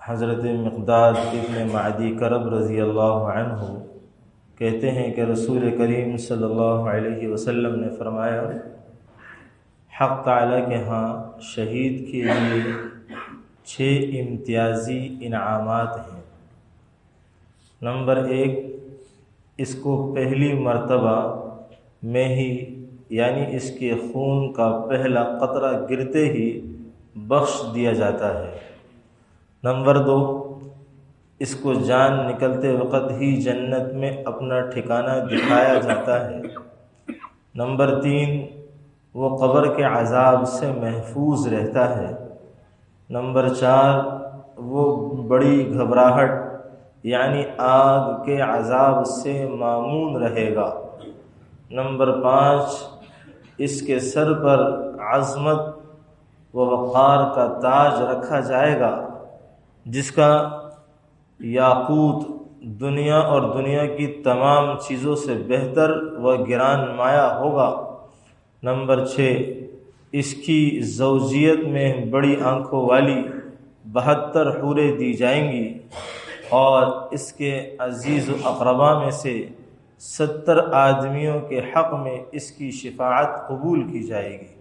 حضرت مقداد ابن معدی کرب رضی اللہ عنہ کہتے ہیں کہ رسول کریم صلی اللہ علیہ وسلم نے فرمایا، حق تعالیٰ کے ہاں شہید کے لیے 6 امتیازی انعامات ہیں۔ نمبر 1، اس کو پہلی مرتبہ میں ہی یعنی اس کے خون کا پہلا قطرہ گرتے ہی بخش دیا جاتا ہے۔ نمبر 2، اس کو جان نکلتے وقت ہی جنت میں اپنا ٹھکانہ دکھایا جاتا ہے۔ نمبر 3، وہ قبر کے عذاب سے محفوظ رہتا ہے۔ نمبر 4، وہ بڑی گھبراہٹ یعنی آگ کے عذاب سے مامون رہے گا۔ نمبر 5، اس کے سر پر عظمت و وقار کا تاج رکھا جائے گا، جس کا یاقوت دنیا اور دنیا کی تمام چیزوں سے بہتر و گران مایہ ہوگا۔ نمبر 6، اس کی زوجیت میں بڑی آنکھوں والی 72 حوریں دی جائیں گی، اور اس کے عزیز و اقربا میں سے 70 آدمیوں کے حق میں اس کی شفاعت قبول کی جائے گی۔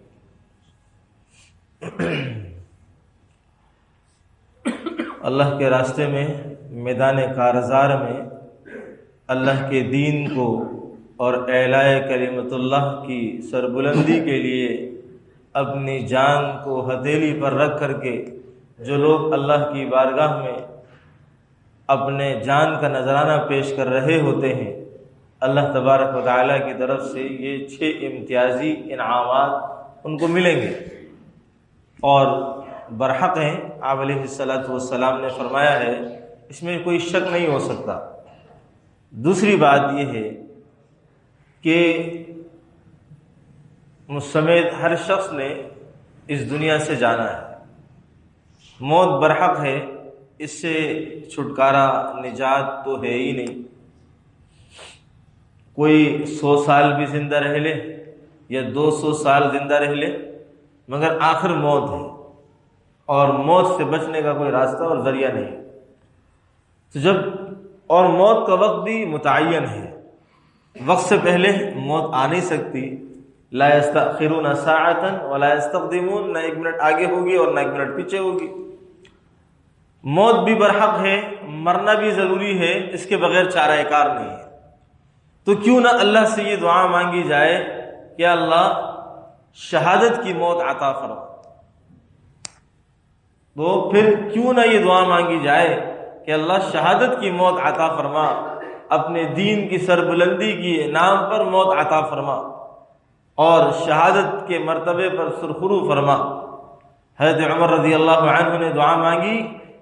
اللہ کے راستے میں میدان کارزار میں اللہ کے دین کو اور اعلاء کلمت اللہ کی سربلندی کے لیے اپنی جان کو ہتھیلی پر رکھ کر کے جو لوگ اللہ کی بارگاہ میں اپنے جان کا نذرانہ پیش کر رہے ہوتے ہیں، اللہ تبارک و تعالیٰ کی طرف سے یہ 6 امتیازی انعامات ان کو ملیں گے اور برحق ہیں۔ آپ علیہ الصلاۃ والسلام نے فرمایا ہے، اس میں کوئی شک نہیں ہو سکتا۔ دوسری بات یہ ہے کہ مجھ سمیت ہر شخص نے اس دنیا سے جانا ہے، موت برحق ہے، اس سے چھٹکارا نجات تو ہے ہی نہیں۔ کوئی 100 سال بھی زندہ رہ لے یا 200 سال زندہ رہ لے، مگر آخر موت ہے، اور موت سے بچنے کا کوئی راستہ اور ذریعہ نہیں۔ تو اور موت کا وقت بھی متعین ہے، وقت سے پہلے موت آ نہیں سکتی۔ لا یستأخرون ساعۃ ولا یستقدمون، نہ 1 منٹ آگے ہوگی اور نہ 1 منٹ پیچھے ہوگی۔ موت بھی برحق ہے، مرنا بھی ضروری ہے، اس کے بغیر چارہ کار نہیں ہے۔ تو کیوں نہ اللہ سے یہ دعا مانگی جائے کہ اللہ شہادت کی موت عطا فرما۔ تو پھر کیوں نہ یہ دعا مانگی جائے کہ اللہ شہادت کی موت عطا فرما، اپنے دین کی سربلندی کی نام پر موت عطا فرما، اور شہادت کے مرتبے پر سرخرو فرما۔ حضرت عمر رضی اللہ عنہ نے دعا مانگی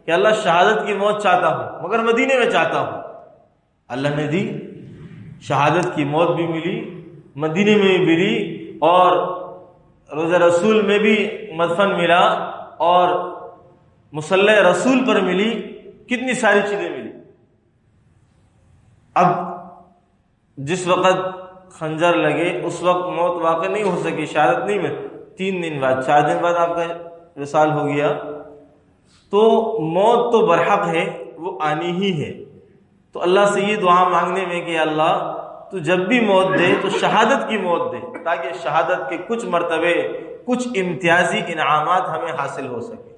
کہ اللہ شہادت کی موت چاہتا ہوں مگر مدینے میں چاہتا ہوں، اللہ نے دی، شہادت کی موت بھی ملی، مدینے میں بھی ملی، اور روضہ رسول میں بھی مدفن ملا، اور مصلی رسول پر ملی، کتنی ساری چیزیں ملی۔ اب جس وقت خنجر لگے اس وقت موت واقع نہیں ہو سکی، شہادت نہیں ملی، 3 دن بعد 4 دن بعد آپ کا وصال ہو گیا۔ تو موت تو برحق ہے، وہ آنی ہی ہے۔ تو اللہ سے یہ دعا مانگنے میں کہ اللہ تو جب بھی موت دے تو شہادت کی موت دے، تاکہ شہادت کے کچھ مرتبے، کچھ امتیازی انعامات ہمیں حاصل ہو سکے۔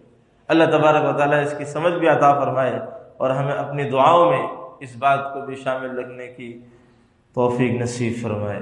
اللہ تبارک و تعالیٰ اس کی سمجھ بھی عطا فرمائے، اور ہمیں اپنی دعاؤں میں اس بات کو بھی شامل رکھنے کی توفیق نصیب فرمائے۔